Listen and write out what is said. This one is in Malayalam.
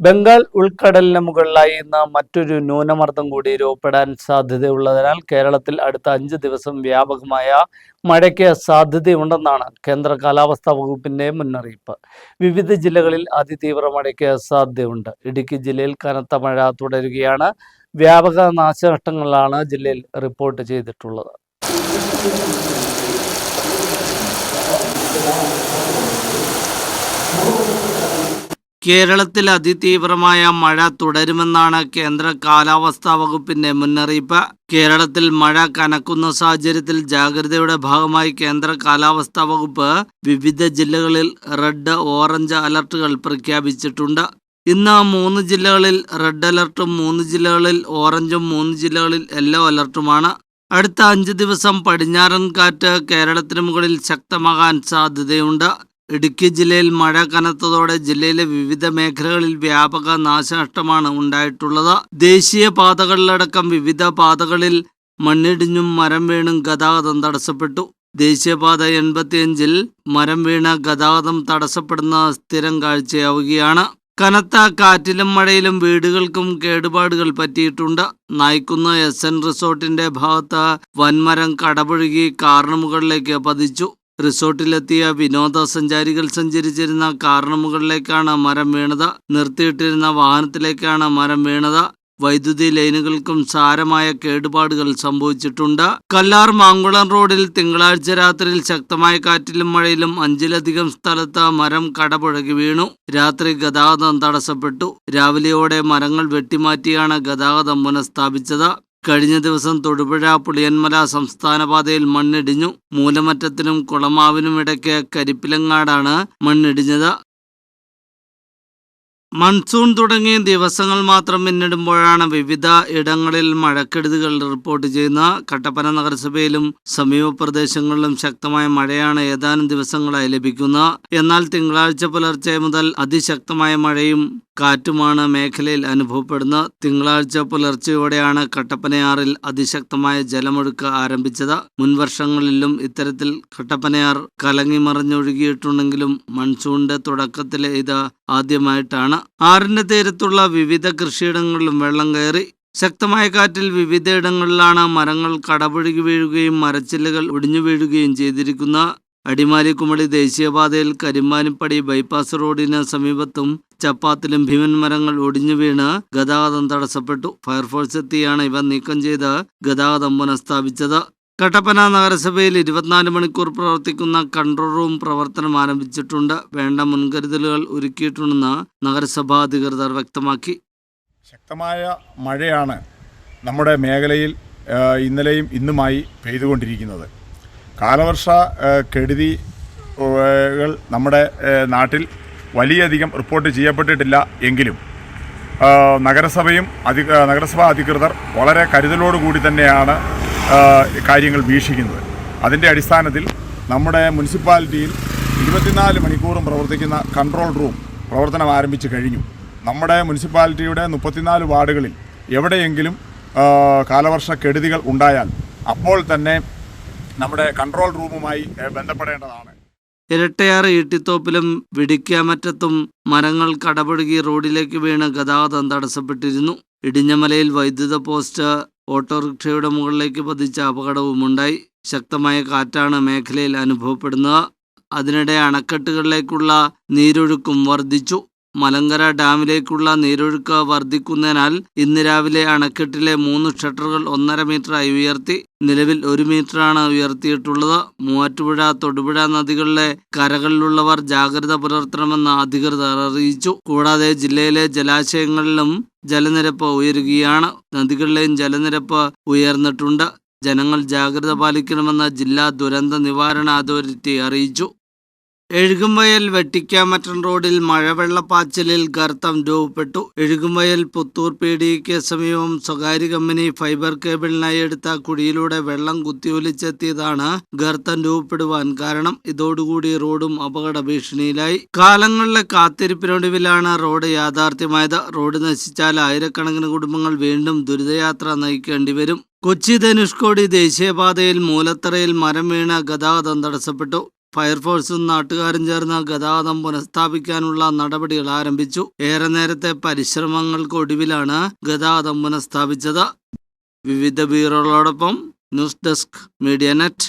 ബംഗാൾ ഉൾക്കടലിന് മുകളിലായി ഇന്ന് മറ്റൊരു ന്യൂനമർദ്ദം കൂടി രൂപപ്പെടാൻ സാധ്യതയുള്ളതിനാൽ കേരളത്തിൽ അടുത്ത 5 ദിവസം വ്യാപകമായ മഴയ്ക്ക് സാധ്യതയുണ്ടെന്നാണ് കേന്ദ്ര കാലാവസ്ഥാ വകുപ്പിന്റെ മുന്നറിയിപ്പ്. വിവിധ ജില്ലകളിൽ അതിതീവ്ര മഴയ്ക്ക് സാധ്യതയുണ്ട്. ഇടുക്കി ജില്ലയിൽ കനത്ത മഴ തുടരുകയാണ്. വ്യാപക നാശനഷ്ടങ്ങളാണ് ജില്ലയിൽ റിപ്പോർട്ട് ചെയ്തിട്ടുള്ളത്. കേരളത്തിൽ അതിതീവ്രമായ മഴ തുടരുമെന്നാണ് കേന്ദ്ര കാലാവസ്ഥാ വകുപ്പിന്റെ മുന്നറിയിപ്പ്. കേരളത്തിൽ മഴ കനക്കുന്ന സാഹചര്യത്തിൽ ജാഗ്രതയുടെ ഭാഗമായി കേന്ദ്ര കാലാവസ്ഥാ വകുപ്പ് വിവിധ ജില്ലകളിൽ റെഡ്, ഓറഞ്ച് അലർട്ടുകൾ പ്രഖ്യാപിച്ചിട്ടുണ്ട്. ഇന്ന് 3 ജില്ലകളിൽ റെഡ് അലർട്ടും 3 ജില്ലകളിൽ ഓറഞ്ചും 3 ജില്ലകളിൽ യെല്ലോ അലർട്ടുമാണ്. അടുത്ത 5 ദിവസം പടിഞ്ഞാറൻ കാറ്റ് കേരളത്തിന് മുകളിൽ ശക്തമാകാൻ സാധ്യതയുണ്ട്. ഇടുക്കി ജില്ലയിൽ മഴ കനത്തതോടെ ജില്ലയിലെ വിവിധ മേഖലകളിൽ വ്യാപക നാശനഷ്ടമാണ് ഉണ്ടായിട്ടുള്ളത്. ദേശീയ പാതകളിലടക്കം വിവിധ പാതകളിൽ മണ്ണിടിഞ്ഞും മരം വീണും ഗതാഗതം തടസ്സപ്പെട്ടു. ദേശീയപാത 85-ൽ മരം വീണ് ഗതാഗതം തടസ്സപ്പെടുന്ന സ്ഥിരം കാഴ്ചയാവുകയാണ്. കനത്ത കാറ്റിലും മഴയിലും വീടുകൾക്കും കേടുപാടുകൾ പറ്റിയിട്ടുണ്ട്. നായ്ക്കുന്ന് SN റിസോർട്ടിന്റെ ഭാഗത്ത് വൻമരം കടപുഴകി കാറിന് മുകളിലേക്ക് പതിച്ചു. റിസോർട്ടിലെത്തിയ വിനോദസഞ്ചാരികൾ സഞ്ചരിച്ചിരുന്ന കാറിന് മുകളിലേക്കാണ് മരം വീണത്. നിർത്തിയിട്ടിരുന്ന വാഹനത്തിലേക്കാണ് മരം വീണത്. വൈദ്യുതി ലൈനുകൾക്കും സാരമായ കേടുപാടുകൾ സംഭവിച്ചിട്ടുണ്ട്. കല്ലാർ മാങ്കുളം റോഡിൽ തിങ്കളാഴ്ച രാത്രിയിൽ ശക്തമായ കാറ്റിലും മഴയിലും 5-ലധികം സ്ഥലത്ത് മരം കടപുഴകി വീണു. രാത്രി ഗതാഗതം തടസ്സപ്പെട്ടു. രാവിലെയോടെ മരങ്ങൾ വെട്ടിമാറ്റിയാണ് ഗതാഗതം പുനഃസ്ഥാപിച്ചത്. കഴിഞ്ഞ ദിവസം തൊടുപുഴ പുളിയന്മല സംസ്ഥാനപാതയിൽ മണ്ണിടിഞ്ഞു. മൂലമറ്റത്തിനും കുളമാവിനും ഇടയ്ക്ക് കരിപ്പിലങ്ങാടാണ് മണ്ണിടിഞ്ഞത്. മൺസൂൺ തുടങ്ങി ദിവസങ്ങൾ മാത്രം പിന്നിടുമ്പോഴാണ് വിവിധ ഇടങ്ങളിൽ മഴക്കെടുതികൾ റിപ്പോർട്ട് ചെയ്യുന്ന. കട്ടപ്പന നഗരസഭയിലും സമീപ പ്രദേശങ്ങളിലും ശക്തമായ മഴയാണ് ഏതാനും ദിവസങ്ങളായി ലഭിക്കുന്നത്. എന്നാൽ തിങ്കളാഴ്ച പുലർച്ചെ മുതൽ അതിശക്തമായ മഴയും കാറ്റുമാണ് മേഖലയിൽ അനുഭവപ്പെടുന്നത്. തിങ്കളാഴ്ച പുലർച്ചെയോടെയാണ് കട്ടപ്പനയാറിൽ അതിശക്തമായ ജലമൊഴുക്ക് ആരംഭിച്ചത്. മുൻവർഷങ്ങളിലും ഇത്തരത്തിൽ കട്ടപ്പനയാർ കലങ്ങി മറിഞ്ഞൊഴുകിയിട്ടുണ്ടെങ്കിലും മൺസൂണിന്റെ തുടക്കത്തിലെ ഇത് ആദ്യമായിട്ടാണ്. ആറിന്റെ തീരത്തുള്ള വിവിധ കൃഷിയിടങ്ങളിലും വെള്ളം കയറി. ശക്തമായ കാറ്റിൽ വിവിധയിടങ്ങളിലാണ് മരങ്ങൾ കടപുഴകി വീഴുകയും മരച്ചില്ലകൾ ഒടിഞ്ഞു വീഴുകയും ചെയ്തിരിക്കുന്നത്. അടിമാലി കുമളി ദേശീയപാതയിൽ കരിമ്പാനിപ്പടി ബൈപ്പാസ് റോഡിന് സമീപത്തും ചപ്പാത്തിലും ഭീമൻ മരങ്ങൾ ഒടിഞ്ഞു വീണ് ഗതാഗതം തടസ്സപ്പെട്ടു. ഫയർഫോഴ്സ് എത്തിയാണ് ഇവ നീക്കം ചെയ്ത് ഗതാഗതം പുനഃസ്ഥാപിച്ചത്. കട്ടപ്പന നഗരസഭയിൽ 24 മണിക്കൂർ പ്രവർത്തിക്കുന്ന കൺട്രോൾ റൂം പ്രവർത്തനം ആരംഭിച്ചിട്ടുണ്ട്. വേണ്ട മുൻകരുതലുകൾ ഒരുക്കിയിട്ടുണ്ടെന്ന് നഗരസഭാ അധികൃതർ വ്യക്തമാക്കി. ശക്തമായ മഴയാണ് നമ്മുടെ മേഖലയിൽ ഇന്നലെയും ഇന്നുമായി പെയ്തുകൊണ്ടിരിക്കുന്നത്. കാലവർഷ കെടുതികൾ നമ്മുടെ നാട്ടിൽ വലിയധികം റിപ്പോർട്ട് ചെയ്യപ്പെട്ടിട്ടില്ല എങ്കിലും നഗരസഭാ അധികൃതർ വളരെ കരുതലോടുകൂടി തന്നെയാണ് കാര്യങ്ങൾ വീക്ഷിക്കുന്നത്. അതിൻ്റെ അടിസ്ഥാനത്തിൽ നമ്മുടെ മുനിസിപ്പാലിറ്റിയിൽ 24 മണിക്കൂറും പ്രവർത്തിക്കുന്ന കൺട്രോൾ റൂം പ്രവർത്തനം ആരംഭിച്ചു കഴിഞ്ഞു. നമ്മുടെ മുനിസിപ്പാലിറ്റിയുടെ 34 വാർഡുകളിൽ എവിടെയെങ്കിലും കാലവർഷ കെടുതികൾ ഉണ്ടായാൽ അപ്പോൾ തന്നെ നമ്മുടെ കൺട്രോൾ റൂമുമായി ബന്ധപ്പെടേണ്ടതാണ്. ഇരട്ടയാർ ഈട്ടിത്തോപ്പിലും വിടിക്കാമറ്റത്തും മരങ്ങൾ കടപുഴകി റോഡിലേക്ക് വീണ് ഗതാഗതം തടസ്സപ്പെട്ടിരുന്നു. ഇടിഞ്ഞമലയിൽ വൈദ്യുത പോസ്റ്റ് ഓട്ടോറിക്ഷയുടെ മുകളിലേക്ക് പതിച്ച അപകടവുമുണ്ടായി. ശക്തമായ കാറ്റാണ് മേഖലയിൽ അനുഭവപ്പെടുന്നത്. അതിനിടെ അണക്കെട്ടുകളിലേക്കുള്ള നീരൊഴുക്കും വർദ്ധിച്ചു. മലങ്കര ഡാമിലേക്കുള്ള നീരൊഴുക്ക് വർദ്ധിക്കുന്നതിനാൽ ഇന്ന് രാവിലെ അണക്കെട്ടിലെ 3 ഷട്ടറുകൾ 1.5 മീറ്ററായി ഉയർത്തി. നിലവിൽ 1 മീറ്ററാണ് ഉയർത്തിയിട്ടുള്ളത്. മൂവാറ്റുപുഴ, തൊടുപുഴ നദികളിലെ കരകളിലുള്ളവർ ജാഗ്രത പുലർത്തണമെന്ന് അധികൃതർ അറിയിച്ചു. കൂടാതെ ജില്ലയിലെ ജലാശയങ്ങളിലും ജലനിരപ്പ് ഉയരുകയാണ്. നദികളിലെയും ജലനിരപ്പ് ഉയർന്നിട്ടുണ്ട്. ജനങ്ങൾ ജാഗ്രത പാലിക്കണമെന്ന് ജില്ലാ ദുരന്ത നിവാരണ അതോറിറ്റി അറിയിച്ചു. എഴുകുംവയൽ വെട്ടിക്കാമറ്റം റോഡിൽ മഴവെള്ളപ്പാച്ചിലിൽ ഗർത്തം രൂപപ്പെട്ടു. എഴുകുംവയൽ പുത്തൂർ PDക്ക് സമീപം സ്വകാര്യ കമ്പനി ഫൈബർ കേബിളിനായി എടുത്ത കുഴിയിലൂടെ വെള്ളം കുത്തിയൊലിച്ചെത്തിയതാണ് ഗർത്തം രൂപപ്പെടുവാൻ കാരണം. ഇതോടുകൂടി റോഡും അപകട ഭീഷണിയിലായി. കാലങ്ങളിലെ കാത്തിരിപ്പിനൊടുവിലാണ് റോഡ് യാഥാർത്ഥ്യമായത്. റോഡ് നശിച്ചാൽ ആയിരക്കണക്കിന് കുടുംബങ്ങൾ വീണ്ടും ദുരിതയാത്ര നയിക്കേണ്ടി വരും. കൊച്ചി ധനുഷ്കോടി ദേശീയപാതയിൽ മൂലത്തറയിൽ മരം വീണ് ഗതാഗതം തടസ്സപ്പെട്ടു. ഫയർഫോഴ്സും നാട്ടുകാരും ചേർന്ന് ഗതാഗതം പുനഃസ്ഥാപിക്കാനുള്ള നടപടികൾ ആരംഭിച്ചു. ഏറെ നേരത്തെ പരിശ്രമങ്ങൾക്കൊടുവിലാണ് ഗതാഗതം പുനഃസ്ഥാപിച്ചത്. വിവിധ ബ്യൂറോകളോടൊപ്പം ന്യൂസ് ഡെസ്ക് മീഡിയ നെറ്റ്.